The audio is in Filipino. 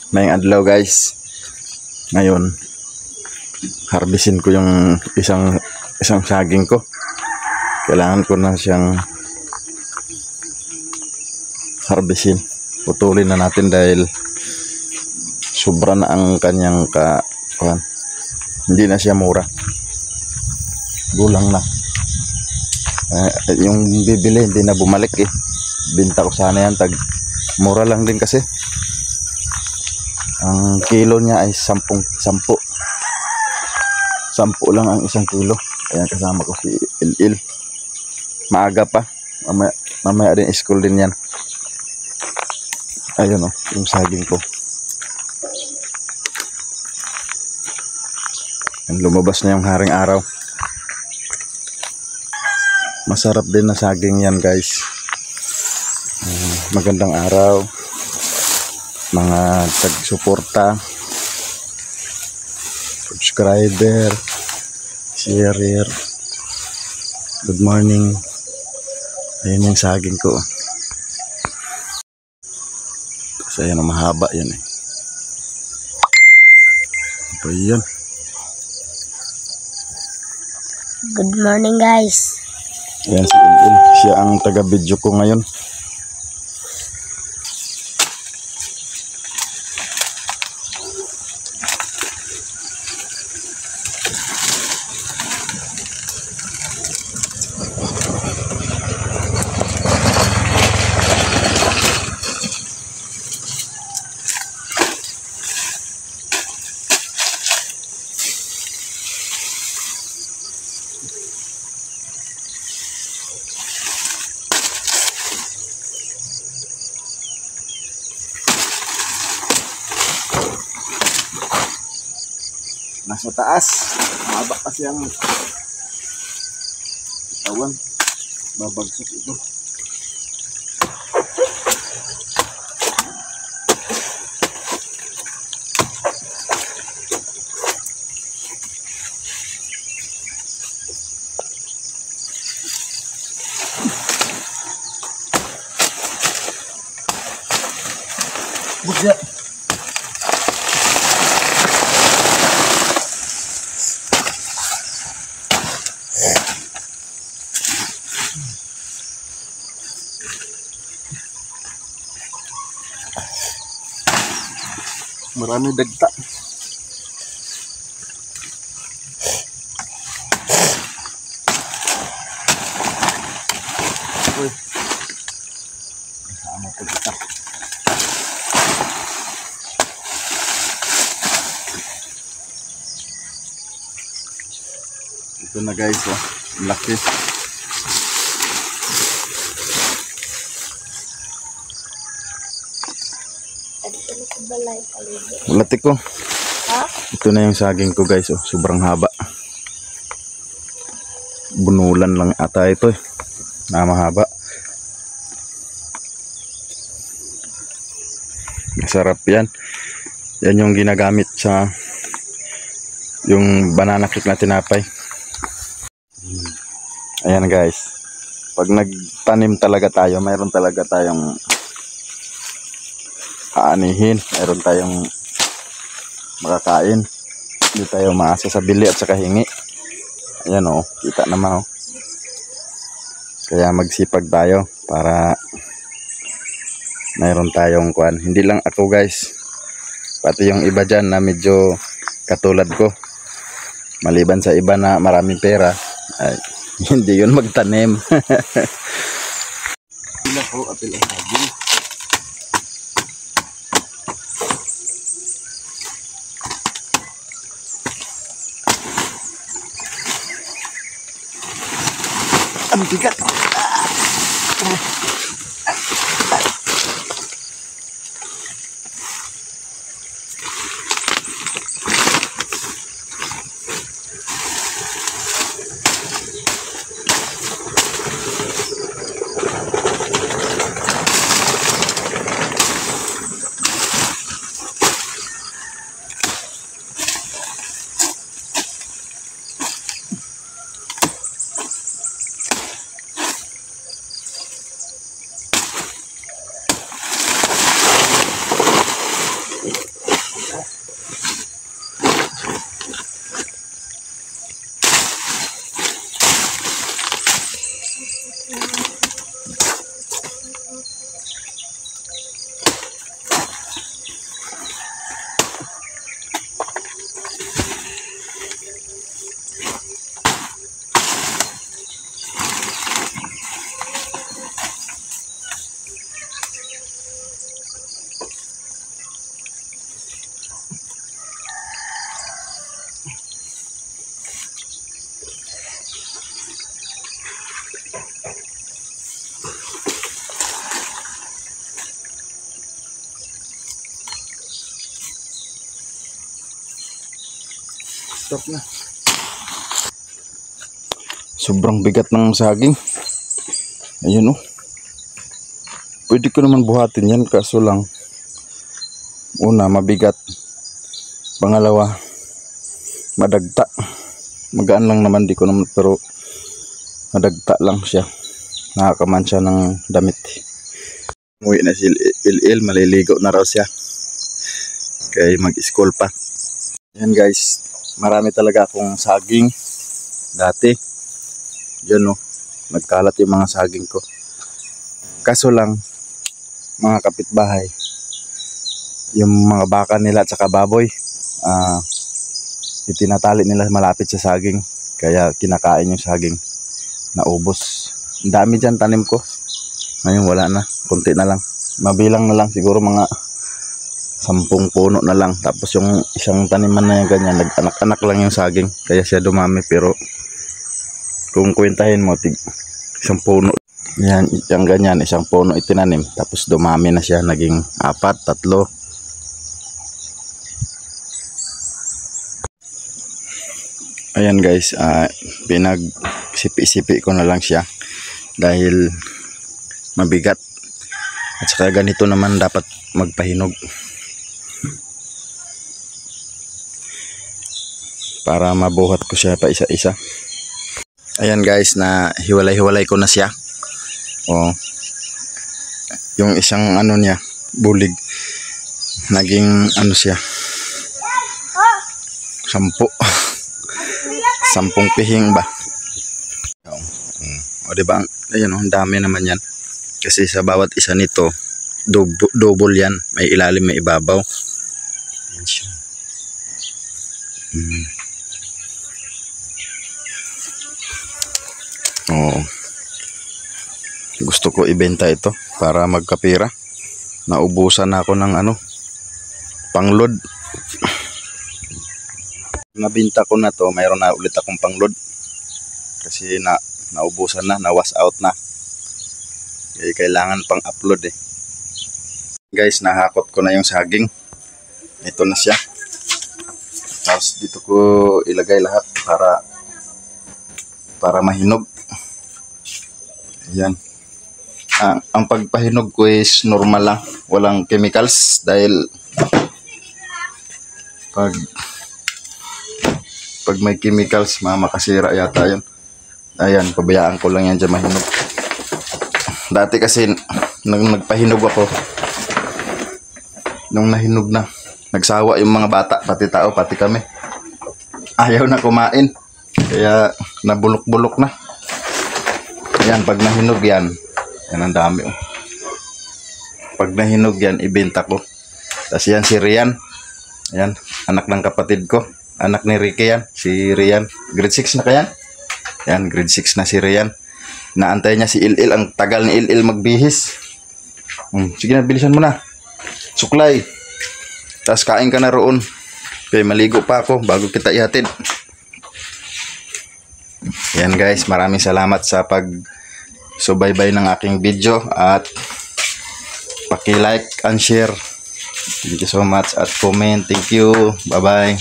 Mayang adlaw guys. Ngayon harbisin ko yung isang saging ko. Kailangan ko na siyang harbisin. Putulin na natin dahil sobra na ang kanyang hindi na siya mura. Gulang na. Yung bibili hindi na bumalik eh. Binta ko sana yan, mura lang din kasi. Ang kilo niya ay 10 lang ang 1 kilo. Ayan, kasama ko si Il. Maaga pa. Mamaya din school din yan. Ayun yung saging ko. Lumabas na yung haring araw. Masarap din na saging yan guys. Magandang araw mga tag-suporta, subscriber, sharer. Good morning. Ayun yung saging ko. Kasi ayan ang mahaba yan eh. Ito yun. Good morning guys. Ayan si Il. Siya ang taga-video ko ngayon. Nasa taas, mahaba kasi ang tawan, babagsak ito. Bukya. Marami dagta. Uy. Sama po kita. Ito na guys, laki. Latik ko. Ito na yung saging ko guys, sobrang haba. Bunulan lang ata ito eh. Mahaba. Masarap yan. Yan yung ginagamit sa yung banana cake na tinapay. Ayan guys. Pag nagtanim talaga tayo, mayroon talaga tayong aanihin, mayroon tayong makakain. Hindi tayo maasa sa bili at saka hingi. Ayan kita naman Kaya magsipag tayo para mayroon tayong kuan. Hindi lang ako guys, pati yung iba dyan na medyo katulad ko. Maliban sa iba na maraming pera, ay hindi yun magtanim. Sila ko apil ang saging. Ang bigat. Stop na. Sobrang bigat ng saging. Ayun oh. Pwede ko naman buhatin yan kaso lang. Una, mabigat. Pangalawa, madagta. Magaan lang naman, di ko naman, pero madagta lang siya. Nakakaman siya ng damit. Umuwi na si Il, maliligo na raw siya. Kaya mag-school pa. Yan guys, marami talaga akong saging dati. Yan oh, nagkalat yung mga saging ko. Kaso lang, mga kapitbahay, yung mga baka nila at saka baboy, itinatali nila malapit sa saging, kaya kinakain yung saging, naubos. Ang dami dyan tanim ko, ngayon wala na, kunti na lang, mabilang na lang, siguro mga 10 puno na lang. Tapos yung isang taniman na yung ganyan, nag-anak-anak lang yung saging, kaya siya dumami. Pero kung kwentahin mo, isang puno yan, yung ganyan, isang puno itinanim, tapos dumami na siya, naging 4, 3. Ayan guys, pinagsipi-sipi ko na lang siya dahil mabigat. At saka ganito naman dapat magpahinog para mabuhat ko siya pa isa-isa. Ayan guys, na hiwalay-hiwalay ko na siya. Oh, yung isang ano niya, bulig, naging ano siya, 10 pihing ba. O diba, ayan oh, ang dami naman yan. Kasi sa bawat isa nito, double yan, may ilalim, may ibabaw. Ayan siya. Oh, gusto ko ibenta ito para magkapira. Naubusan na ako ng ano, panglod. Nabinta ko na to, mayroon na ulit akong panglod kasi naubusan na, na-wash out na. Kaya kailangan pang upload eh. Guys, nahakot ko na yung saging. Ito na siya. Tapos dito ko ilagay lahat para mahinog. Ayan. Ang pagpahinog ko is normal lang, walang chemicals dahil pag may chemicals makasira yata yun. Ayan, pabayaan ko lang yan dyan mahinog. Dati kasi nung nagpahinog ako, nung nahinog na, nagsawa yung mga bata, pati tao, pati kami. Ayaw na kumain, kaya nabulok-bulok na. Ayan, pag nahinog yan, yan ang dami oh. Pag nahinog yan, ibenta ko. Tapos yan si Rian. Ayan, anak ng kapatid ko. Anak ni Ricky yan, si Rian. Grade 6 na kaya? Yan, grade 6 na si Rian. Naantay niya si Il. Ang tagal ni Il magbihis. Sige na, bilisan mo na. Suklay. Tapos kain ka na roon. Okay, maligo pa ako bago kita ihatid. Yan guys, maraming salamat sa pag-subaybay ng aking video at paki-like and share. Thank you so much at comment. Thank you. Bye-bye.